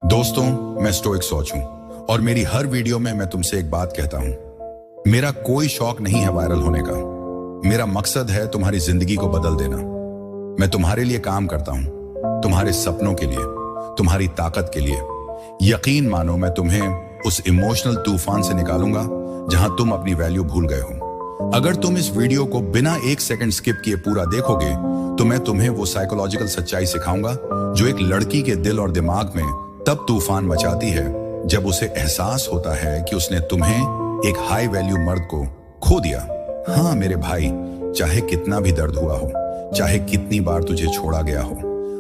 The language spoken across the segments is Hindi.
दोस्तों, मैं स्टोइक सोच हूं और मेरी हर वीडियो में मैं तुमसे एक बात कहता हूं। मेरा कोई शौक नहीं है वायरल होने का। मेरा मकसद है तुम्हारी जिंदगी को बदल देना। मैं तुम्हारे लिए काम करता हूं, तुम्हारे सपनों के लिए, तुम्हारी ताकत के लिए। यकीन मानो, मैं तुम्हें उस इमोशनल तूफान से निकालूंगा जहां तुम अपनी वैल्यू भूल गए हो। अगर तुम इस वीडियो को बिना एक सेकंड स्किप किए पूरा देखोगे तो मैं तुम्हें वो साइकोलॉजिकल सच्चाई सिखाऊंगा जो एक लड़की के दिल और दिमाग में तब तूफान मचाती है जब उसे एहसास होता है कि उसने तुम्हें, एक हाई वैल्यू मर्द को, खो दिया। हाँ मेरे भाई, चाहे कितना भी दर्द हुआ हो, चाहे कितनी बार तुझे छोड़ा गया हो,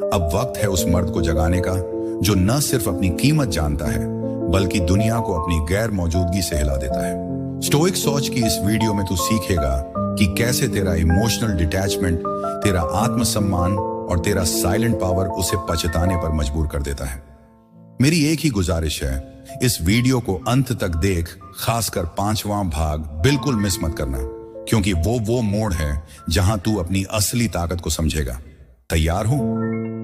अब वक्त है उस मर्द को जगाने का जो न सिर्फ अपनी कीमत जानता है बल्कि दुनिया को अपनी गैर मौजूदगी से हिला देता है। स्टोइक सोच की इस वीडियो में तू सीखेगा कि कैसे तेरा इमोशनल डिटैचमेंट, तेरा आत्मसम्मान और तेरा साइलेंट पावर उसे पछताने पर मजबूर कर देता है। मेरी एक ही गुजारिश है, इस वीडियो को अंत तक देख, खासकर 5वां भाग बिल्कुल मिस मत करना, क्योंकि वो मोड़ है जहां तू अपनी असली ताकत को समझेगा। तैयार हो?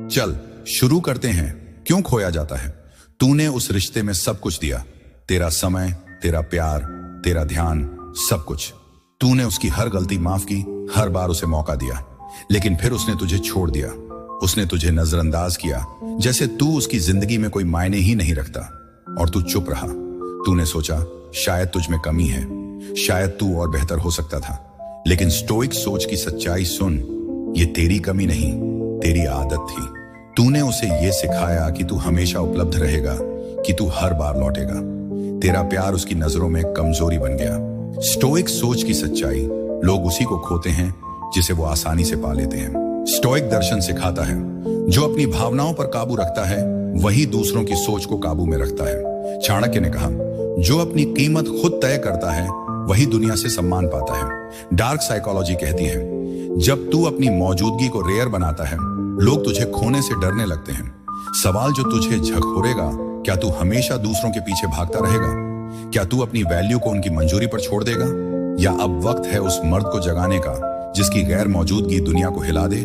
चल शुरू करते हैं। क्यों खोया जाता है? तूने उस रिश्ते में सब कुछ दिया, तेरा समय, तेरा प्यार, तेरा ध्यान, सब कुछ। तूने उसकी हर गलती माफ की, हर बार उसे मौका दिया, लेकिन फिर उसने तुझे छोड़ दिया। उसने तुझे नजरअंदाज किया, जैसे तू उसकी जिंदगी में कोई मायने ही नहीं रखता, और तू चुप रहा। तूने सोचा शायद तुझ में कमी है, शायद तू और बेहतर हो सकता था। लेकिन स्टोइक सोच की सच्चाई सुन, ये तेरी कमी नहीं, तेरी आदत थी। तूने उसे ये सिखाया कि तू हमेशा उपलब्ध रहेगा, कि तू हर बार लौटेगा। तेरा प्यार उसकी नजरों में कमजोरी बन गया। स्टोइक सोच की सच्चाई, लोग उसी को खोते हैं जिसे वो आसानी से पा लेते हैं। स्टोइक दर्शन सिखाता है, जो अपनी भावनाओं पर काबू रखता है वही दूसरों की सोच को काबू में रखता है। चाणक्य ने कहा, जो अपनी कीमत खुद तय करता है वही दुनिया से सम्मान पाता है। डार्क साइकोलॉजी कहती है, जब तू अपनी मौजूदगी को रेयर बनाता है, लोग तुझे खोने से डरने लगते हैं। सवाल जो तुझे झकझोरेगा, क्या तू हमेशा दूसरों के पीछे भागता रहेगा? क्या तू अपनी वैल्यू को उनकी मंजूरी पर छोड़ देगा? या अब वक्त है उस मर्द को जगाने का जिसकी गैर मौजूदगी दुनिया को हिला दे?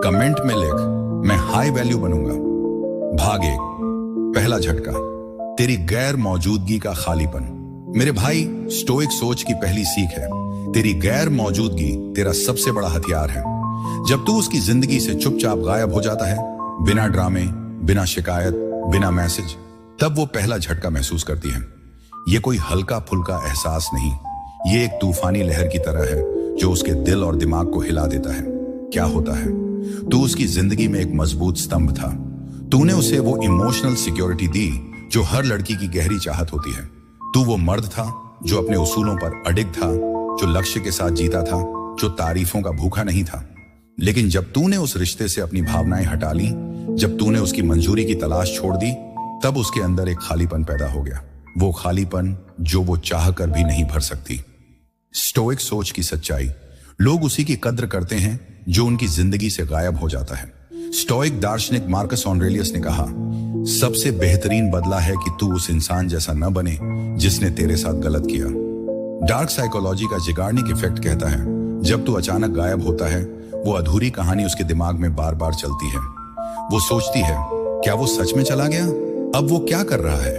कमेंट में लिख, मैं हाई वैल्यू बनूंगा। भाग 1, पहला झटका, तेरी गैर मौजूदगी का खालीपन। मेरे भाई, स्टोइक सोच की पहली सीख है, तेरी गैर मौजूदगी तेरा सबसे बड़ा हथियार है। जब तू उसकी जिंदगी से चुपचाप गायब हो जाता है, बिना ड्रामे, बिना शिकायत, बिना मैसेज, तब वो पहला झटका महसूस करती है। ये कोई हल्का फुल्का एहसास नहीं, ये एक तूफानी लहर की तरह है जो उसके दिल और दिमाग को हिला देता है। क्या होता है? तू उसकी जिंदगी में एक मजबूत स्तंभ था। तूने उसे वो इमोशनल सिक्योरिटी दी जो हर लड़की की गहरी चाहत होती है। तू वो मर्द था जो अपने उसूलों पर अडिग था, जो लक्ष्य के साथ जीता था, जो तारीफों का भूखा नहीं था। लेकिन जब तूने उस रिश्ते से अपनी भावनाएं हटा ली, जब तूने उसकी मंजूरी की तलाश छोड़ दी, तब उसके अंदर एक खालीपन पैदा हो गया। वो खालीपन जो वो चाह कर भी नहीं भर सकती। स्टोइक सोच की सच्चाई, लोग उसी की कद्र करते हैं जो उनकी जिंदगी से गायब हो जाता है। स्टोइक दार्शनिक मार्कस ऑरेलियस ने कहा, सबसे बेहतरीन बदला है कि तू उस इंसान जैसा न बने जिसने तेरे साथ गलत किया। डार्क साइकोलॉजी का जिगार्निक इफेक्ट कहता है, जब तू अचानक गायब होता है, वो अधूरी कहानी उसके दिमाग में बार बार चलती है। वो सोचती है, क्या वो सच में चला गया? अब वो क्या कर रहा है?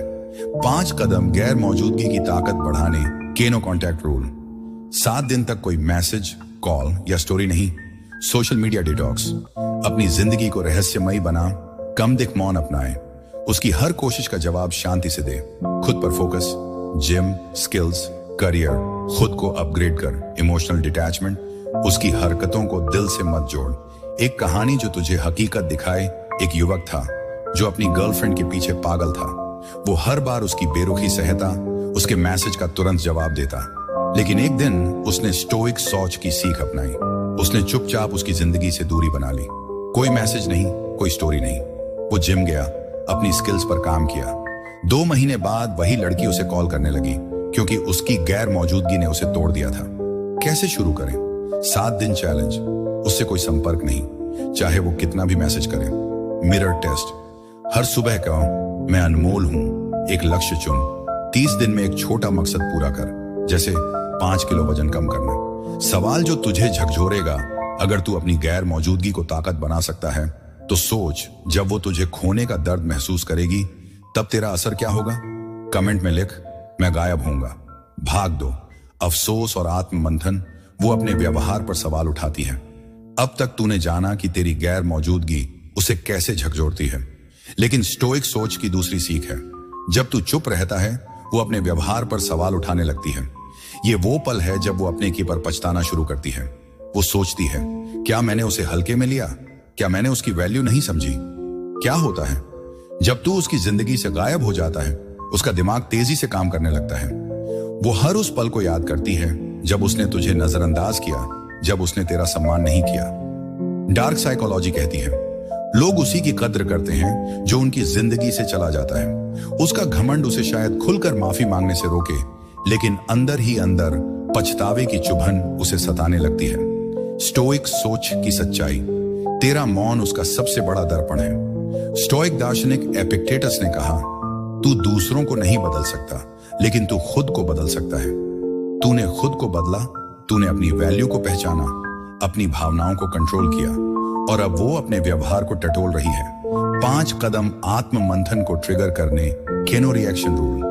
5 कदम गैर मौजूदगी की ताकत बढ़ाने के नो कॉन्टैक्ट रूल। 7 दिन तक कोई मैसेज, कॉल या स्टोरी नहीं। Social media detox. अपनी जिंदगी को रहस्यमयी बना, कम दिख मौन अपनाए। उसकी हर कोशिश का जवाब शांति से दे। खुद पर फोकस, जिम, स्किल्स, करियर, खुद को अपग्रेड कर। इमोशनल डिटैचमेंट, उसकी हरकतों को दिल से मत जोड़। एक कहानी जो तुझे हकीकत दिखाए। एक युवक था जो अपनी गर्लफ्रेंड के पीछे पागल था। वो हर बार उसकी बेरुखी सहता, उसके मैसेज का तुरंत जवाब देता। लेकिन एक दिन उसने स्टोइक सोच की सीख अपनाई। उसने चुपचाप उसकी जिंदगी से दूरी बना ली। कोई मैसेज नहीं, कोई स्टोरी नहीं। वो जिम गया, अपनी स्किल्स पर काम किया। 2 महीने बाद वही लड़की उसे कॉल करने लगी, क्योंकि उसकी गैर मौजूदगी ने उसे तोड़ दिया था। कैसे शुरू करें? 7 दिन चैलेंज। उससे कोई संपर्क नहीं, चाहे वो कितना भी मैसेज करे। मिरर टेस्ट, हर सुबह कहो, मैं अनमोल हूं। एक लक्ष्य चुन, 30 दिन में एक छोटा मकसद पूरा कर, जैसे 5 किलो वजन कम करना। सवाल जो तुझे झकझोरेगा, अगर तू अपनी गैर मौजूदगी को ताकत बना सकता है, तो सोच, जब वो तुझे खोने का दर्द महसूस करेगी, तब तेरा असर क्या होगा? कमेंट में लिख, मैं गायब होऊंगा। भाग दो। अफसोस और आत्ममंथन वो अपने व्यवहार पर सवाल उठाती है। अब तक तूने जाना कि तेरी गैर मौजूदगी उसे कैसे झकझोरती है, लेकिन स्टोइक सोच की दूसरी सीख है, जब तू चुप रहता है वो अपने व्यवहार पर सवाल उठाने लगती है। ये वो पल है जब वो अपने की पर पछताना शुरू करती है। वो सोचती है, क्या मैंने उसे हल्के में लिया? क्या मैंने उसकी वैल्यू नहीं समझी? क्या होता है जब तू उसकी जिंदगी से गायब हो जाता है? उसका दिमाग तेजी से काम करने लगता है। वो हर उस पल को याद करती है जब उसने तुझे नजरअंदाज किया, जब उसने तेरा सम्मान नहीं किया। डार्क साइकोलॉजी कहती है, लोग उसी की कद्र करते हैं जो उनकी जिंदगी से चला जाता है। उसका घमंड उसे शायद खुलकर माफी मांगने से रोके, लेकिन अंदर ही अंदर पछतावे की चुभन उसे सताने लगती है। स्टोइक सोच की सच्चाई, तेरा मौन उसका सबसे बड़ा दर्पण है। स्टोइक दार्शनिक एपिक्टेटस ने कहा, तू दूसरों को नहीं बदल सकता, लेकिन तू खुद को बदल सकता है। तूने खुद को बदला, तूने अपनी वैल्यू को पहचाना, अपनी भावनाओं को कंट्रोल किया, और अब वो अपने व्यवहार को टटोल रही है। 5 कदम आत्म मंथन को ट्रिगर करने, केनो रिएक्शन रूल।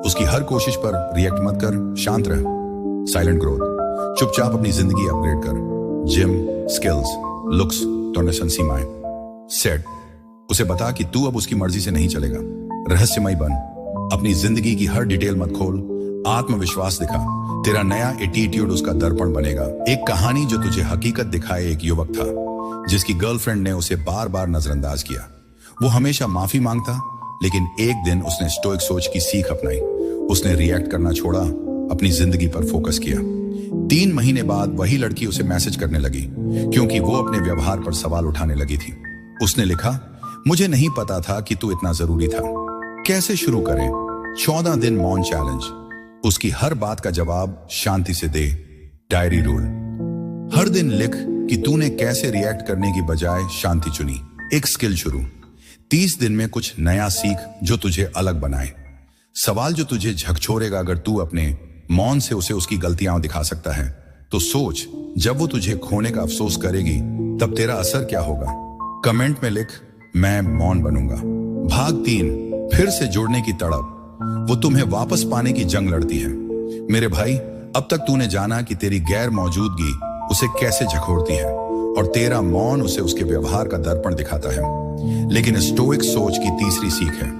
उसकी हर कोशिश पर रिएक्ट मत कर, शांत रह। साइलेंट ग्रोथ, चुपचाप अपनी जिंदगी अपग्रेड कर। जिम, स्किल्स, लुक्स, डोनेशन, सीमाएं सेट। उसे बता कि तू अब उसकी मर्जी से नहीं चलेगा। रहस्यमय बन, अपनी जिंदगी की हर डिटेल मत खोल, आत्मविश्वास दिखा। तेरा नया एटीट्यूड उसका दर्पण बनेगा। एक कहानी जो तुझे हकीकत दिखाए। एक युवक था जिसकी गर्लफ्रेंड ने उसे बार बार नजरअंदाज किया। वो हमेशा माफी मांगता, लेकिन एक दिन उसने स्टोइक सोच की सीख अपनाई। उसने रिएक्ट करना छोड़ा, अपनी जिंदगी पर फोकस किया। 3 महीने बाद वही लड़की उसे मैसेज करने लगी, क्योंकि वो अपने व्यवहार पर सवाल उठाने लगी थी। उसने लिखा, मुझे नहीं पता था कि तू इतना जरूरी था। कैसे शुरू करें? 14 दिन मौन चैलेंज। उसकी हर बात का जवाब शांति से दे। डायरी रूल, हर दिन लिख कि तूने कैसे रिएक्ट करने की बजाय शांति चुनी। एक स्किल शुरू, 30 दिन में कुछ नया सीख जो तुझे अलग बनाए। सवाल जो तुझे झकझोरेगा, अगर तू अपने मौन से उसे उसकी गलतियां दिखा सकता है तो सोच, जब वो तुझे खोने का अफसोस करेगी तब तेरा असर क्या होगा? कमेंट में लिख, मैं मौन बनूंगा। भाग 3, फिर से जुड़ने की तड़प। वो तुम्हें वापस पाने की जंग लड़ती है। मेरे भाई, अब तक तूने जाना कि तेरी गैर मौजूदगी उसे कैसे झकोरती है, और तेरा मौन उसे उसके व्यवहार का दर्पण दिखाता है। लेकिन स्टोइक सोच की तीसरी सीख है,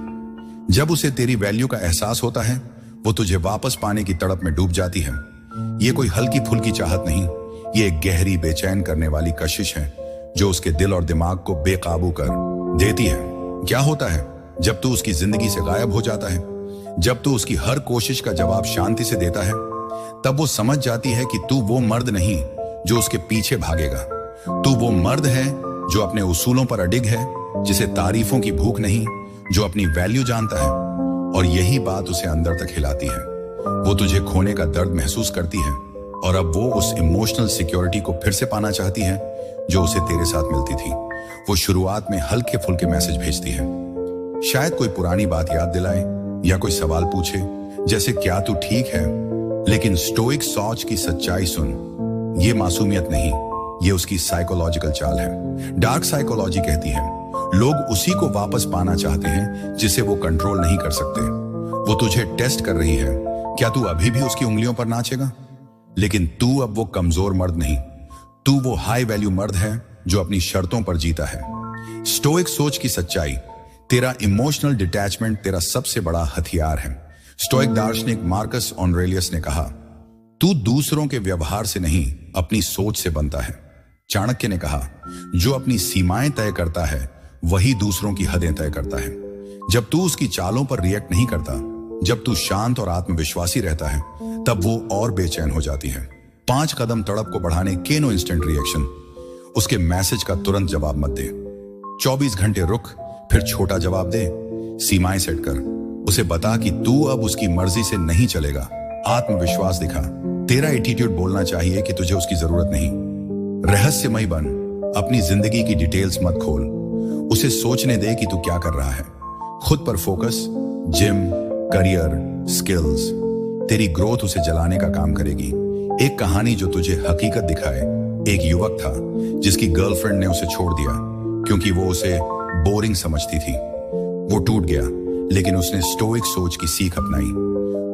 जब उसे तेरी वैल्यू का एहसास होता है, वो तुझे वापस पाने की तड़प में डूब जाती है। ये कोई हल्की फुल्की चाहत नहीं, ये एक गहरी बेचैन करने वाली कशिश है जो उसके दिल और दिमाग को बेकाबू कर देती है। क्या होता है जब तू उसकी जिंदगी से गायब हो जाता है? जब तू उसकी हर कोशिश का जवाब शांति से देता है, तब वो समझ जाती है कि तू वो मर्द नहीं जो उसके पीछे भागेगा। तू वो मर्द है जो अपने उसूलों पर अडिग है, जिसे तारीफों की भूख नहीं, जो अपनी वैल्यू जानता है। और यही बात उसे अंदर तक हिलाती है। वो तुझे खोने का दर्द महसूस करती है, और अब वो उस इमोशनल सिक्योरिटी को फिर से पाना चाहती है जो उसे तेरे साथ मिलती थी। वो शुरुआत में हल्के फुल्के मैसेज भेजती है, शायद कोई पुरानी बात याद दिलाए या कोई सवाल पूछे, जैसे क्या तू ठीक है? लेकिन स्टोइक सोच की सच्चाई सुन, ये मासूमियत नहीं, ये उसकी साइकोलॉजिकल चाल है। डार्क साइकोलॉजी कहती है, लोग उसी को वापस पाना चाहते हैं जिसे वो कंट्रोल नहीं कर सकते। वो तुझे टेस्ट कर रही है, क्या तू अभी भी उसकी उंगलियों पर नाचेगा? लेकिन तू अब वो कमजोर मर्द नहीं, तू वो हाई वैल्यू मर्द है जो अपनी शर्तों पर जीता है। स्टोइक सोच की सच्चाई, तेरा इमोशनल डिटैचमेंट तेरा सबसे बड़ा हथियार है। स्टोइक दार्शनिक मार्कस ऑरेलियस ने कहा, तू दूसरों के व्यवहार से नहीं, अपनी सोच से बनता है। चाणक्य ने कहा, जो अपनी सीमाएं तय करता है वही दूसरों की हदें तय करता है। जब तू उसकी चालों पर रिएक्ट नहीं करता, जब तू शांत और आत्मविश्वासी रहता है, तब वो और बेचैन हो जाती है। 5 कदम तड़प को बढ़ाने, केनो इंस्टेंट रिएक्शन। उसके मैसेज का तुरंत जवाब मत दे, 24 घंटे रुक, फिर छोटा जवाब दे। सीमाएं सेट कर, उसे बता कि तू अब उसकी मर्जी से नहीं चलेगा। आत्मविश्वास दिखा, तेरा एटीट्यूड बोलना चाहिए कि तुझे उसकी जरूरत नहीं। रहस्यमय बन, अपनी जिंदगी की डिटेल्स मत खोल, उसे सोचने दे कि तू क्या कर रहा है। खुद पर फोकस, जिम, करियर, स्किल्स, तेरी ग्रोथ उसे जलाने का काम करेगी। एक कहानी जो तुझे हकीकत दिखाए। एक युवक था जिसकी गर्लफ्रेंड ने उसे छोड़ दिया क्योंकि वो उसे बोरिंग समझती थी। वो टूट गया, लेकिन उसने स्टोइक सोच की सीख अपनाई।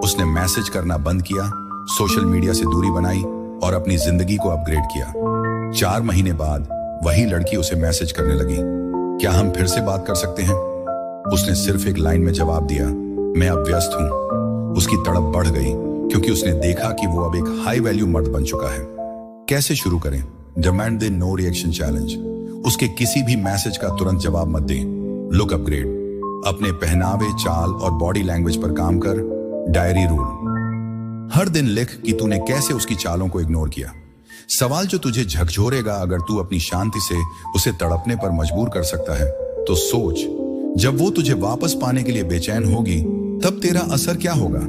उसने मैसेज करना बंद किया, सोशल मीडिया से दूरी बनाई और अपनी जिंदगी को अपग्रेड किया। 4 महीने बाद वही लड़की उसे मैसेज करने लगी, क्या हम फिर से बात कर सकते हैं? उसने सिर्फ एक लाइन में जवाब दिया, मैं अब व्यस्त हूं। उसकी तड़प बढ़ गई क्योंकि उसने देखा कि वो अब एक हाई वैल्यू मर्द बन चुका है। कैसे शुरू करें? Demand the no reaction challenge. उसके किसी भी मैसेज का तुरंत जवाब मत दें। Look upgrade. अपने पहनावे, चाल और बॉडी लैंग्वेज पर काम कर। Diary rule. हर दिन लिख कि तूने कैसे उसकी चालों को इग्नोर किया। सवाल जो तुझे झकझोरेगा, अगर तू अपनी शांति से उसे तड़पने पर मजबूर कर सकता है तो सोच, जब वो तुझे वापस पाने के लिए बेचैन होगी तब तेरा असर क्या होगा?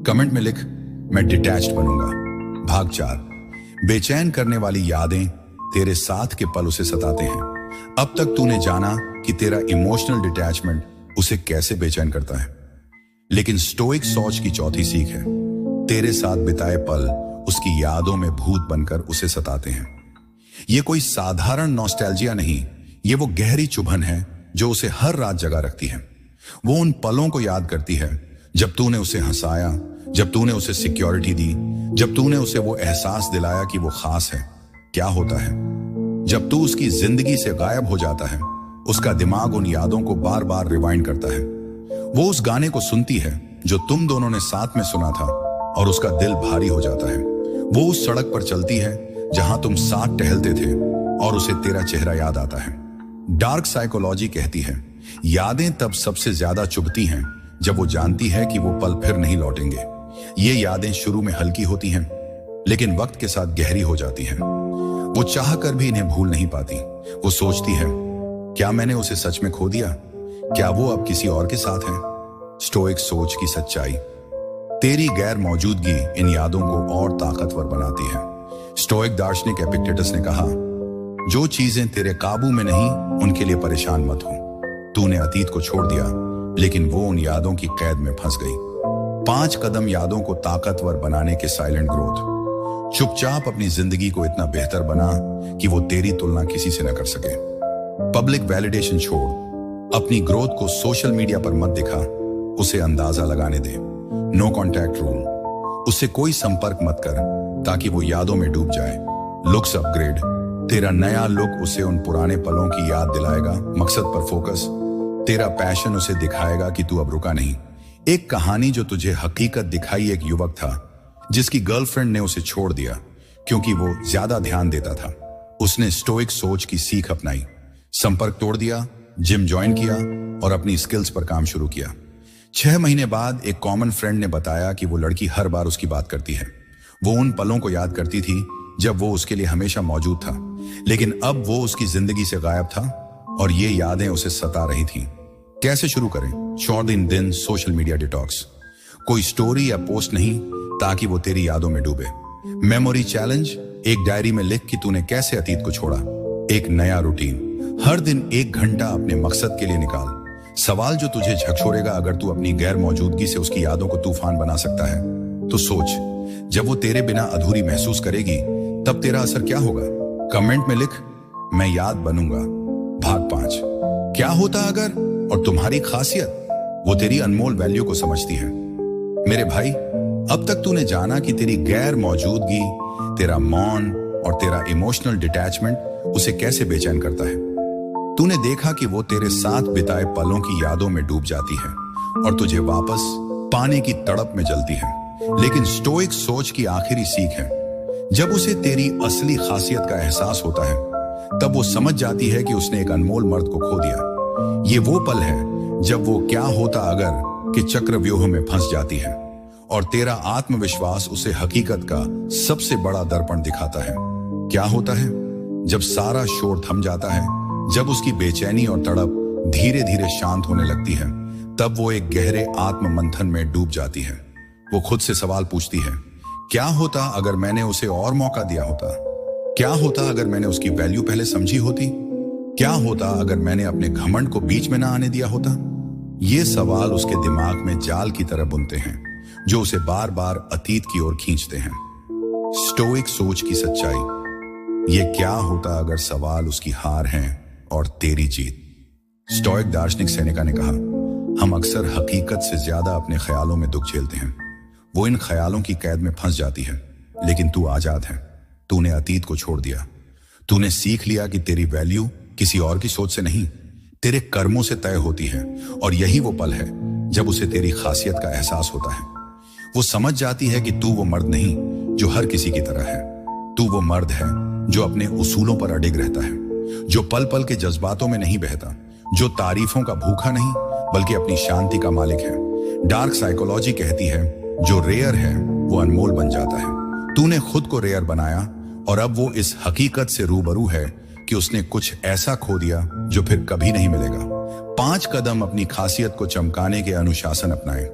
कमेंट में लिख, मैं डिटैच्ड बनूंगा। भाग 4। बेचैन करने वाली यादें। तेरे साथ के पल उसे सताते हैं। अब तक तूने जाना कि तेरा इमोशनल डिटैचमेंट उसे कैसे बेचैन करता है, लेकिन स्टोइक सोच की चौथी सीख है, तेरे साथ बिताए पल उसकी यादों में भूत बनकर उसे सताते हैं। ये कोई साधारण नॉस्टैल्जिया नहीं, ये वो गहरी चुभन है जो उसे हर रात जगा रखती है। वो उन पलों को याद करती है जब तूने उसे हंसाया, जब तूने उसे सिक्योरिटी दी, जब तूने उसे वो एहसास दिलाया कि वो खास है। क्या होता है जब तू उसकी जिंदगी से गायब हो जाता है? उसका दिमाग उन यादों को बार बार रिवाइंड करता है। वो उस गाने को सुनती है जो तुम दोनों ने साथ में सुना था और उसका दिल भारी हो जाता है। वो उस सड़क पर चलती है जहां तुम साथ टहलते थे और उसे तेरा चेहरा याद आता है। डार्क साइकोलॉजी कहती है यादें तब सबसे ज्यादा चुभती हैं जब वो जानती है कि वो पल फिर नहीं लौटेंगे। ये यादें शुरू में हल्की होती हैं लेकिन वक्त के साथ गहरी हो जाती हैं। वो चाह कर भी इन्हें भूल नहीं पाती। वो सोचती है, क्या मैंने उसे सच में खो दिया? क्या वो अब किसी और के साथ है? स्टोइक सोच की सच्चाई। तेरी गैर मौजूदगी इन यादों को और ताकतवर बनाती है। स्टोइक दार्शनिक एपिक्टेटस ने कहा, जो चीजें तेरे काबू में नहीं उनके लिए परेशान मत हो। तूने अतीत को छोड़ दिया लेकिन वो उन यादों की कैद में फंस गई। 5 कदम यादों को ताकतवर बनाने के साइलेंट ग्रोथ। चुपचाप अपनी जिंदगी को इतना बेहतर बना कि वो तेरी तुलना किसी से न कर सके। पब्लिक वैलिडेशन छोड़। अपनी ग्रोथ को सोशल मीडिया पर मत दिखा, उसे अंदाजा लगाने दे। No contact rule. उससे कोई संपर्क मत कर ताकि वो यादों में डूब जाए। Looks upgrade. तेरा नया लुक उसे उन पुराने पलों की याद दिलाएगा। मकसद पर फोकस। तेरा पैशन उसे दिखाएगा कि तू अब रुका नहीं। एक कहानी जो तुझे हकीकत दिखाई, एक युवक था जिसकी गर्लफ्रेंड ने उसे छोड़ दिया क्योंकि वो ज्यादा ध्यान देता था। उसने स्टोइक सोच की सीख अपनाई, संपर्क तोड़ दिया, जिम ज्वाइन किया और अपनी स्किल्स पर काम शुरू किया। 6 महीने बाद एक कॉमन फ्रेंड ने बताया कि वो लड़की हर बार उसकी बात करती है। वो उन पलों को याद करती थी जब वो उसके लिए हमेशा मौजूद था, लेकिन अब वो उसकी जिंदगी से गायब था और ये यादें उसे सता रही थीं। कैसे शुरू करें? 14 दिन सोशल मीडिया डिटॉक्स। कोई स्टोरी या पोस्ट नहीं ताकि वो तेरी यादों में डूबे। Memory challenge. एक डायरी में लिख कि तूने कैसे अतीत को छोड़ा। एक नया रूटीन। हर दिन 1 घंटा अपने मकसद के लिए निकाल। सवाल जो तुझे झकझोरेगा, अगर तू अपनी गैर मौजूदगी से उसकी यादों को तूफान बना सकता है तो सोच, जब वो तेरे बिना अधूरी महसूस करेगी तब तेरा असर क्या होगा? कमेंट में लिख, मैं याद बनूंगा। भाग 5। क्या होता अगर और तुम्हारी खासियत वो तेरी अनमोल वैल्यू को समझती है। मेरे भाई, अब तक तूने जाना कि तेरी गैर मौजूदगी, तेरा मौन और तेरा इमोशनल डिटैचमेंट उसे कैसे बेचैन करता है। तूने देखा कि वो तेरे साथ बिताए पलों की यादों में डूब जाती है और तुझे वापस पाने की तड़प में जलती है। लेकिन स्टोइक सोच की आखिरी सीख है, जब उसे तेरी असली खासियत का एहसास होता है तब वो समझ जाती है कि उसने एक अनमोल मर्द को खो दिया। ये वो पल है जब वो क्या होता अगर के चक्रव्यूह में फंस जाती है और तेरा आत्मविश्वास उसे हकीकत का सबसे बड़ा दर्पण दिखाता है। क्या होता है जब सारा शोर थम जाता है, जब उसकी बेचैनी और तड़प धीरे धीरे शांत होने लगती है, तब वो एक गहरे आत्म मंथन में डूब जाती है। वो खुद से सवाल पूछती है, क्या होता अगर मैंने उसे और मौका दिया होता? क्या होता अगर मैंने उसकी वैल्यू पहले समझी होती? क्या होता अगर मैंने अपने घमंड को बीच में ना आने दिया होता? ये सवाल उसके दिमाग में जाल की तरह बुनते हैं जो उसे बार बार अतीत की ओर खींचते हैं। स्टोइक सोच की सच्चाई। ये क्या होता अगर सवाल उसकी हार हैं और तेरी जीत। स्टोइक दार्शनिक सेनेका ने कहा, हम अक्सर हकीकत से ज्यादा अपने ख्यालों में दुख झेलते हैं। वो इन ख्यालों की कैद में फंस जाती है, लेकिन तू आजाद है। तूने अतीत को छोड़ दिया। तूने सीख लिया कि तेरी वैल्यू किसी और की सोच से नहीं, तेरे कर्मों से तय होती है। और यही वो पल है जब उसे तेरी खासियत का एहसास होता है। वो समझ जाती है कि तू वो मर्द नहीं जो हर किसी की तरह है। तू वो मर्द है जो अपने उसूलों पर अडिग रहता है, जो पल पल के जज्बातों में नहीं बहता, जो तारीफों का भूखा नहीं बल्कि अपनी शांति का मालिक है। डार्क साइकोलॉजी कहती है जो रेयर है वो अनमोल बन जाता है। तूने खुद को रेयर बनाया और अब वो इस हकीकत से रूबरू है कि उसने कुछ ऐसा खो दिया जो फिर कभी नहीं मिलेगा। 5 कदम अपनी खासियत को चमकाने के अनुशासन अपनाएं।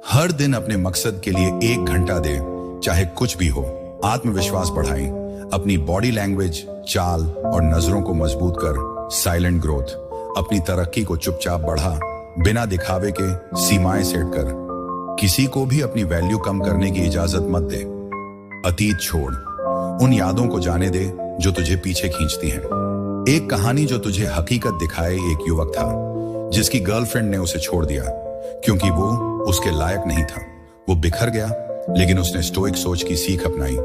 हर दिन अपने मकसद के लिए 1 घंटा दे, चाहे कुछ भी हो। आत्मविश्वास बढ़ाएं, अपनी बॉडी लैंग्वेज, चाल और नजरों को मजबूत कर। साइलेंट ग्रोथ, अपनी तरक्की को चुपचाप बढ़ा, बिना दिखावे के सीमाएं सेट कर। किसी को भी अपनी वैल्यू कम करने की इजाजत मत दे। अतीत छोड़, उन यादों को जाने दे जो तुझे पीछे खींचती हैं। एक कहानी जो तुझे हकीकत दिखाए। एक युवक था जिसकी गर्लफ्रेंड ने उसे छोड़ दिया क्योंकि वो उसके लायक नहीं था। वो बिखर गया, लेकिन उसने स्टोइक सोच की सीख अपनाई।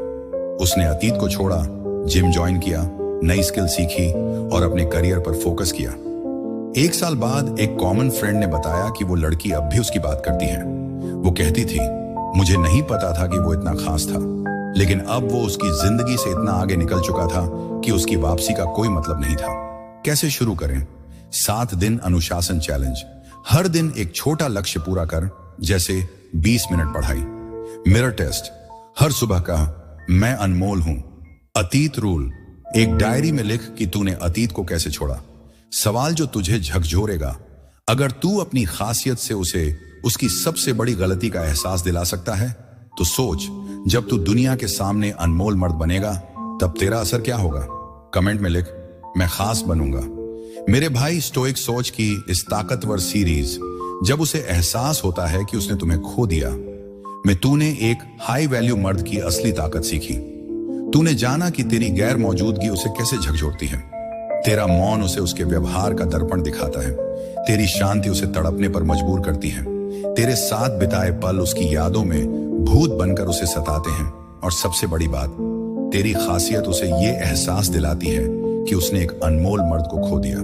उसने अतीत को छोड़ा, जिम ज्वाइन किया, नई स्किल सीखी और अपने करियर पर फोकस किया। 1 साल बाद एक कॉमन फ्रेंड ने बताया कि वो लड़की अब भी उसकी बात करती है। वो कहती थी, मुझे नहीं पता था कि वो इतना खास था, लेकिन अब वो उसकी जिंदगी से इतना आगे निकल चुका था कि उसकी वापसी का कोई मतलब नहीं था। कैसे शुरू करें? 7 दिन अनुशासन चैलेंज। हर दिन एक छोटा लक्ष्य पूरा कर, जैसे 20 मिनट पढ़ाई। मिरर टेस्ट, हर सुबह कहा मैं अनमोल हूं। अतीत रूल, एक डायरी में लिख कि तूने अतीत को कैसे छोड़ा। सवाल जो तुझे झकझोरेगा, अगर तू अपनी खासियत से उसे उसकी सबसे बड़ी गलती का एहसास दिला सकता है तो सोच, जब तू दुनिया के सामने अनमोल मर्द बनेगा तब तेरा असर क्या होगा। कमेंट में लिख, मैं खास बनूंगा। मेरे भाई, स्टोइक सोच की इस ताकतवर सीरीज, जब उसे एहसास होता है कि उसने तुम्हें खो दिया, में तूने एक हाई वैल्यू मर्द की असली ताकत सीखी। तूने जाना कि तेरी गैर मौजूदगी उसे कैसे झकझोरती है। तेरा मौन उसे उसके व्यवहार का दर्पण दिखाता है। तेरी शांति उसे तड़पने पर मजबूर करती है। तेरे साथ बिताए पल उसकी यादों में भूत बनकर उसे सताते हैं। और सबसे बड़ी बात, तेरी खासियत उसे ये एहसास दिलाती है कि उसने एक अनमोल मर्द को खो दिया।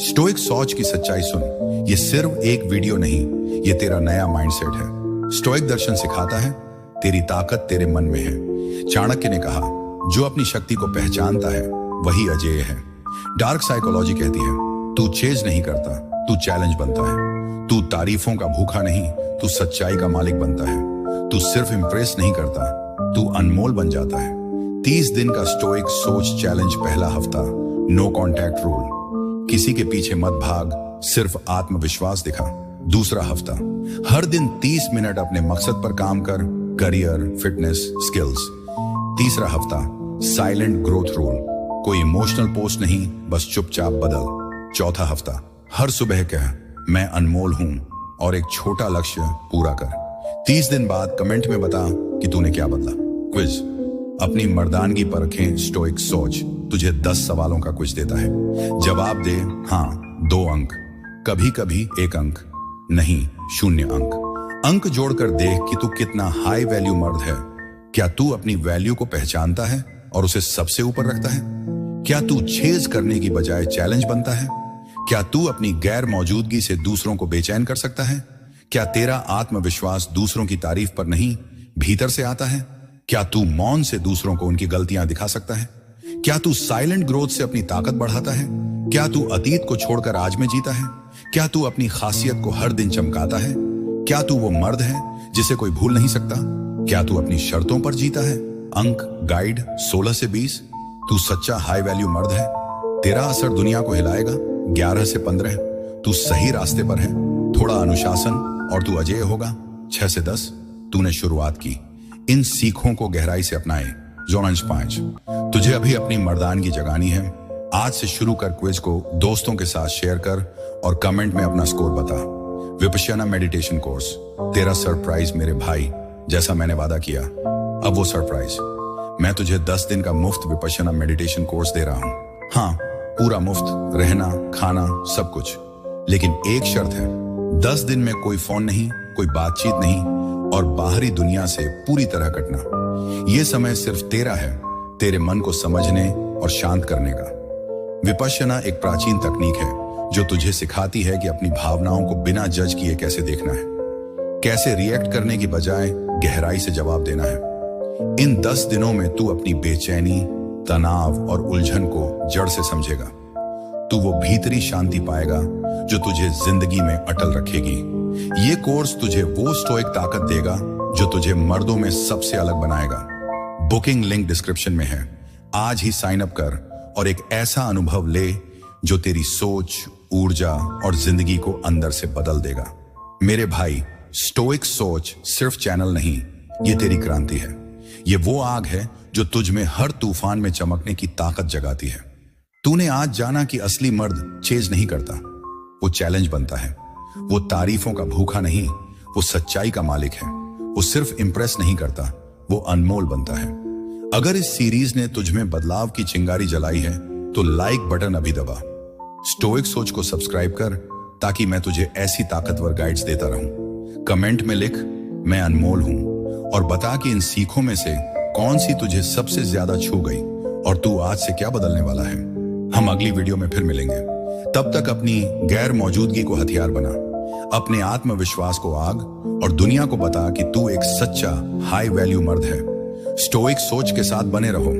स्टोइक सोच की सच्चाई सुन, ये सिर्फ एक वीडियो नहीं, ये तेरा नया माइंडसेट है। स्टोइक दर्शन सिखाता है तेरी ताकत तेरे मन में है। चाणक्य ने कहा, जो अपनी शक्ति को पहचानता है वही अजेय है। डार्क साइकोलॉजी कहती है, तू चेज नहीं करता, तू चैलेंज बनता है। तू तारीफों का भूखा नहीं, तू सच्चाई का मालिक बनता है। तू सिर्फ इंप्रेस नहीं करता, तू अनमोल बन जाता है। 30 दिन का स्टोइक सोच चैलेंज। पहला हफ्ता, नो कॉन्टैक्ट रूल, किसी के पीछे मत भाग, सिर्फ आत्मविश्वास दिखा। दूसरा हफ्ता, हर दिन 30 मिनट अपने मकसद पर काम कर, करियर, फिटनेस, स्किल्स। तीसरा हफ्ता, साइलेंट ग्रोथ रूल, कोई इमोशनल पोस्ट नहीं, बस चुपचाप बदल। चौथा हफ्ता, हर सुबह कह मैं अनमोल हूं और एक छोटा लक्ष्य पूरा कर। 30 दिन बाद कमेंट में बता कि तूने क्या बदला। क्विज, अपनी मर्दानगी परखें। स्टोइक सोच तुझे 10 सवालों का क्विज देता है। जवाब दे हाँ, 2 अंक, कभी कभी 1 अंक, नहीं 0 अंक। अंक जोड़कर देख कि तू कितना हाई वैल्यू मर्द है। क्या तू अपनी वैल्यू को पहचानता है और उसे सबसे ऊपर रखता है? क्या तू चेज करने की बजाय चैलेंज बनता है? क्या तू अपनी गैर मौजूदगी से दूसरों को बेचैन कर सकता है? क्या तेरा आत्मविश्वास दूसरों की तारीफ पर नहीं, भीतर से आता है? क्या तू मौन से दूसरों को उनकी गलतियां दिखा सकता है? क्या तू साइलेंट ग्रोथ से अपनी ताकत बढ़ाता है? क्या तू अतीत को छोड़कर आज में जीता है? क्या तू अपनी खासियत को हर दिन चमकाता है? क्या तू वो मर्द है जिसे कोई भूल नहीं सकता? क्या तू अपनी शर्तों पर जीता है? अंक गाइड 16 से 20, तू सच्चा हाई वैल्यू मर्द है। तेरा असर दुनिया को हिलाएगा। 11 से 15, तू सही रास्ते पर है। थोड़ा अनुशासन और तू अजेय होगा। 6 से 10, तूने शुरुआत की। इन सीखों को गहराई से अपनाए। जोन अंश 5, तुझे अभी अपनी मर्दानगी जगानी है। आज से शुरू कर क्विज को दोस्तों के साथ शेयर कर और कमेंट में अपना स्कोर बता। विपश्यना मेडिटेशन कोर्स, तेरा सरप्राइज मेरे भाई। जैसा मैंने वादा किया, अब वो सरप्राइज, मैं तुझे 10 दिन का मुफ्त विपश्यना मेडिटेशन कोर्स दे रहा हूं। हाँ, पूरा मुफ्त, रहना, खाना, सब कुछ। लेकिन एक शर्त है, 10 दिन में कोई फोन नहीं, कोई बातचीत नहीं और बाहरी दुनिया से पूरी तरह कटना। यह समय सिर्फ तेरा है, तेरे मन को समझने और शांत करने का। विपश्यना एक प्राचीन तकनीक है जो तुझे सिखाती है कि अपनी भावनाओं को बिना जज किए कैसे देखना है, कैसे रिएक्ट करने की बजाय गहराई से जवाब देना है। इन 10 दिनों में तू अपनी बेचैनी, तनाव और उलझन को जड़ से समझेगा। तू वो भीतरी शांति पाएगा जो तुझे जिंदगी में अटल रखेगी। ये कोर्स तुझे वो स्टोइक ताकत देगा जो तुझे मर्दों में सबसे अलग बनाएगा। बुकिंग लिंक डिस्क्रिप्शन में है। आज ही साइन अप कर और एक ऐसा अनुभव ले जो तेरी सोच, ऊर्जा और जिंदगी को अंदर से बदल देगा। मेरे भाई, स्टोइक सोच सिर्फ चैनल नहीं, ये तेरी क्रांति है। ये वो आग है जो तुझ में हर तूफान में चमकने की ताकत जगाती है। तूने आज जाना कि असली मर्द चेज नहीं करता, वो चैलेंज बनता है। वो तारीफों का भूखा नहीं, वो सच्चाई का मालिक है। वो सिर्फ इंप्रेस नहीं करता, वो अनमोल बनता है। अगर इस सीरीज ने तुझ में बदलाव की चिंगारी जलाई है तो लाइक बटन अभी दबा। स्टोइक सोच को सब्सक्राइब कर ताकि मैं तुझे ऐसी ताकतवर गाइड्स देता रहूं। कमेंट में लिख, मैं अनमोल हूं, और बता कि इन सीखों में से कौन सी तुझे सबसे ज्यादा छू गई और तू आज से क्या बदलने वाला है। हम अगली वीडियो में फिर मिलेंगे। तब तक अपनी गैर मौजूदगी को हथियार बना, अपने आत्मविश्वास को आग और दुनिया को बता कि तू एक सच्चा हाई वैल्यू मर्द है। स्टोइक सोच के साथ बने रहो।